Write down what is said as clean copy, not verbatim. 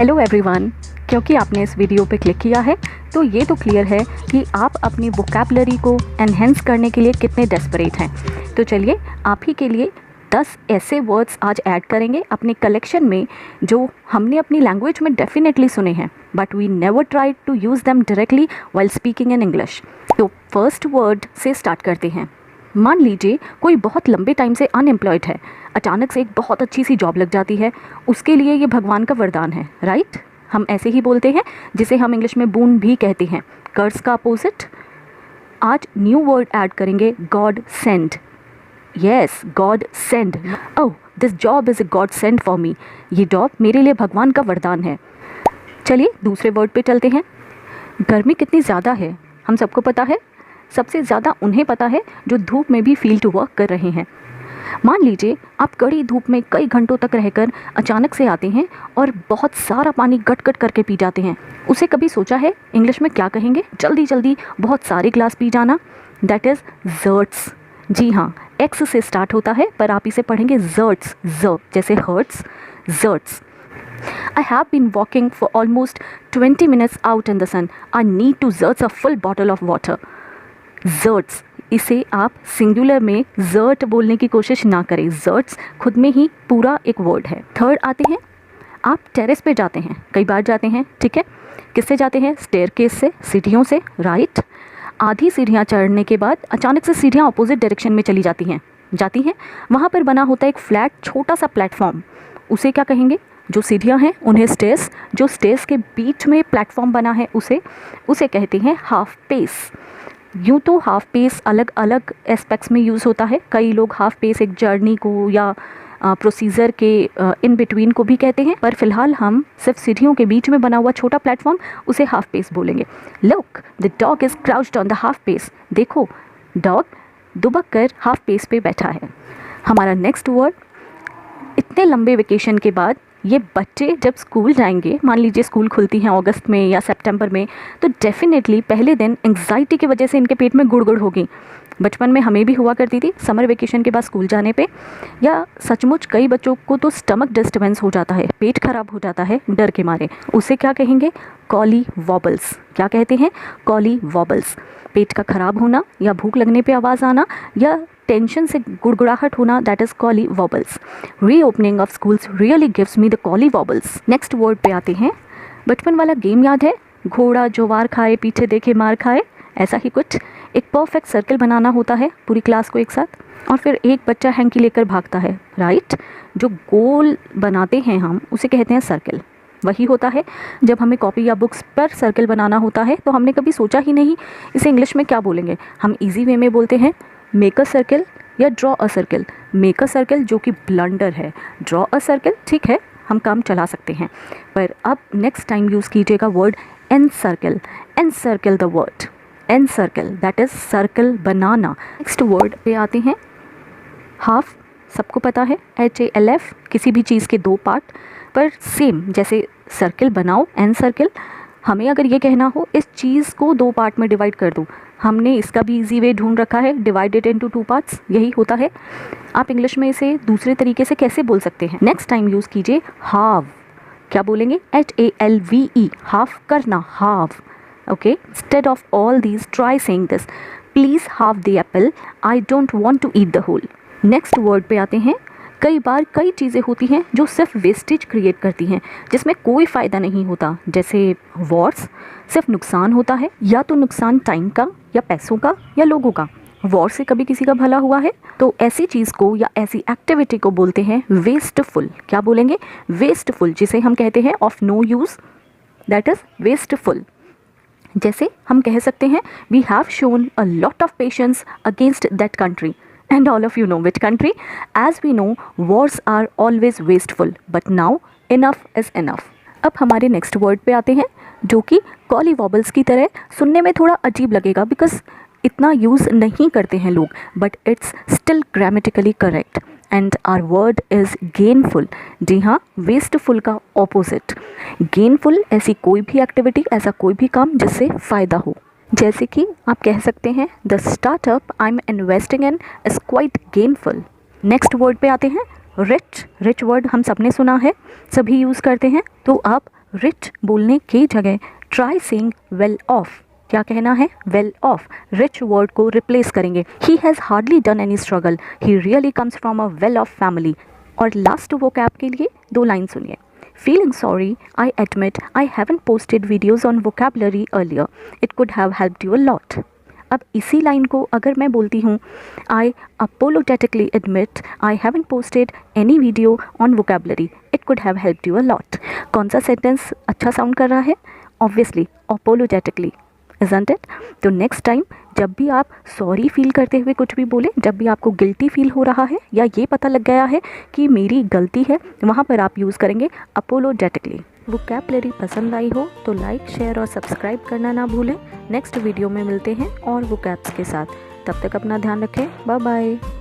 Hello everyone, क्योंकि आपने इस वीडियो पे क्लिक किया है तो ये तो क्लियर है कि आप अपनी वोकैबुलरी को एनहेंस करने के लिए कितने डेस्परेट हैं। तो चलिए आप ही के लिए 10 ऐसे वर्ड्स आज ऐड करेंगे अपने कलेक्शन में जो हमने अपनी लैंग्वेज में डेफिनेटली सुने हैं but we never tried to use them directly while speaking in English. तो फर्स्ट वर्ड से स्टार्ट करते हैं। मान लीजिए कोई बहुत लंबे टाइम से अनएम्प्लॉयड है, अचानक से एक बहुत अच्छी सी जॉब लग जाती है, उसके लिए ये भगवान का वरदान है, राइट? हम ऐसे ही बोलते हैं, जिसे हम इंग्लिश में बून भी कहते हैं, कर्ज का अपोजिट। आज न्यू वर्ड ऐड करेंगे, God send. Yes, God send. Oh, this job is a God send for me. ये जॉब मेरे लिए भगवान का वरदान है। चलिए दूसरे वर्ड पे चलते हैं। गर्मी कितनी ज़्यादा है हम सबको पता है, सबसे ज़्यादा उन्हें पता है जो धूप में भी फील्ड वर्क कर रहे हैं। मान लीजिए आप कड़ी धूप में कई घंटों तक रहकर अचानक से आते हैं और बहुत सारा पानी गट गट करके पी जाते हैं। उसे कभी सोचा है इंग्लिश में क्या कहेंगे? जल्दी जल्दी बहुत सारे ग्लास पी जाना, दैट इज़ जर्ट्स। जी हाँ, एक्स से स्टार्ट होता है पर आप इसे पढ़ेंगे जर्ट्स, ज जैसे hertz, जर्ट्स। I have been walking for almost 20 minutes out in the sun. I need to zerts a full bottle of water. Zerts, इसे आप सिंगुलर में जर्ट बोलने की कोशिश ना करें। जर्ट्स खुद में ही पूरा एक वर्ड है। थर्ड आते हैं, आप टेरेस पे जाते हैं, कई बार जाते हैं, ठीक है? किससे जाते हैं? स्टेयरकेस से, सीढ़ियों से, राइट? आधी सीढ़ियाँ चढ़ने के बाद अचानक से सीढ़ियाँ अपोजिट डायरेक्शन में चली जाती हैं। वहाँ पर बना होता है एक फ्लैट छोटा सा प्लेटफॉर्म, उसे क्या कहेंगे? जो सीढ़ियाँ हैं उन्हें स्टेयर्स, जो स्टेयर्स के बीच में प्लेटफॉर्म बना है उसे कहते हैं हाफ पेस। यूँ तो हाफ पेस अलग अलग एस्पेक्ट्स में यूज़ होता है। कई लोग हाफ पेस एक जर्नी को या प्रोसीजर के इन बिटवीन को भी कहते हैं, पर फिलहाल हम सिर्फ सीढ़ियों के बीच में बना हुआ छोटा प्लेटफॉर्म, उसे हाफ पेस बोलेंगे। Look, the dog is crouched on the half pace. देखो, डॉग दुबक कर हाफ पेस पे बैठा है। हमारा नेक्स्ट वर्ड, इतने लंबे वेकेशन के बाद ये बच्चे जब स्कूल जाएंगे, मान लीजिए स्कूल खुलती हैं अगस्त में या सितंबर में, तो डेफिनेटली पहले दिन एंग्जाइटी की वजह से इनके पेट में गुड़गुड़ होगी। बचपन में हमें भी हुआ करती थी समर वेकेशन के बाद स्कूल जाने पे, या सचमुच कई बच्चों को तो स्टमक डिस्टर्बेंस हो जाता है, पेट खराब हो जाता है डर के मारे। उसे क्या कहेंगे? कॉली वॉबल्स। क्या कहते हैं? कॉली वॉबल्स। पेट का खराब होना या भूख लगने पे आवाज़ आना या टेंशन से गुड़गुड़ाहट होना, that is collywobbles. Reopening of schools really gives me the collywobbles. Next word पे आते हैं। बचपन वाला गेम याद है? घोड़ा जो वार खाए पीछे देखे मार खाए, ऐसा ही कुछ। एक परफेक्ट सर्कल बनाना होता है पूरी क्लास को एक साथ, और फिर एक बच्चा हैंकी लेकर भागता है, राइट? जो गोल बनाते हैं हम उसे कहते हैं सर्कल। वही होता है जब हमें कॉपी या बुक्स पर सर्कल बनाना होता है तो हमने कभी सोचा ही नहीं इसे इंग्लिश में क्या बोलेंगे। हम इजी वे में बोलते हैं मेक अ सर्कल या draw a circle. Make a circle जो कि ब्लंडर है, ड्रॉ अ सर्कल ठीक है, हम काम चला सकते हैं, पर अब नेक्स्ट टाइम यूज़ कीजिएगा word encircle. Encircle the word, encircle, that is circle बनाना। नेक्स्ट वर्ड पे आते हैं, हाफ। सबको पता है HALF, किसी भी चीज़ के दो पार्ट, पर सेम जैसे सर्कल बनाओ, एन सर्कल। हमें अगर ये कहना हो इस चीज़ को दो पार्ट में डिवाइड कर दो, हमने इसका भी इजी वे ढूंढ रखा है, डिवाइडेड इनटू टू पार्ट्स, यही होता है। आप इंग्लिश में इसे दूसरे तरीके से कैसे बोल सकते हैं? नेक्स्ट टाइम यूज़ कीजिए हाव। क्या बोलेंगे? HALVE, हाफ करना, halve. Okay, instead of all these try saying this, please halve the apple, I don't want to eat the whole. Next word पे आते हैं। कई बार कई चीज़ें होती हैं जो सिर्फ वेस्टेज क्रिएट करती हैं, जिसमें कोई फ़ायदा नहीं होता, जैसे वॉर्स। सिर्फ नुकसान होता है, या तो नुकसान टाइम का या पैसों का या लोगों का। वॉर से कभी किसी का भला हुआ है? तो ऐसी चीज़ को या ऐसी एक्टिविटी को बोलते हैं वेस्टफुल। क्या बोलेंगे? वेस्टफुल, जिसे हम कहते हैं of no use, that is wasteful. जैसे हम कह सकते हैं we have shown a lot of patience against that country, and all of you know which country. As we know, wars are always wasteful, but now enough is enough. अब हमारे next word पे आते हैं, जो कि कॉली वॉबल्स की तरह सुनने में थोड़ा अजीब लगेगा बिकॉज इतना यूज़ नहीं करते हैं लोग, but it's still grammatically correct and our word is gainful. जी हाँ, वेस्टफुल का ऑपोजिट। गेनफुल ऐसी कोई भी एक्टिविटी, ऐसा कोई भी काम जिससे फ़ायदा हो। जैसे कि आप कह सकते हैं the startup I am investing in is quite gainful. Next word पे आते हैं, रिच। रिच वर्ड हम सब ने सुना है, सभी यूज़ करते हैं, तो आप रिच बोलने की जगह ट्राई सेइंग वेल ऑफ। क्या कहना है? Well of. रिच वर्ड को रिप्लेस करेंगे। He has hardly done any struggle, he really comes from a well of family. और लास्ट वोकैब के लिए 2 लाइन सुनिए। Feeling sorry, I admit I haven't posted videos on vocabulary earlier. It could have helped you a lot. अब इसी line को अगर मैं बोलती हूँ, I apologetically admit I haven't posted any video on vocabulary. It could have helped you a lot. कौन सा sentence अच्छा साउंड कर रहा है? Obviously, apologetically. Isn't it? तो नेक्स्ट टाइम जब भी आप सॉरी फील करते हुए कुछ भी बोलें, जब भी आपको गिल्टी फील हो रहा है या ये पता लग गया है कि मेरी गलती है, वहाँ पर आप यूज़ करेंगे अपोलोजेटिकली। वोकैबुलरी पसंद आई हो तो लाइक, शेयर और सब्सक्राइब करना ना भूलें। नेक्स्ट वीडियो में मिलते हैं और वोकैब्स के साथ। तब तक अपना ध्यान रखें। Bye bye.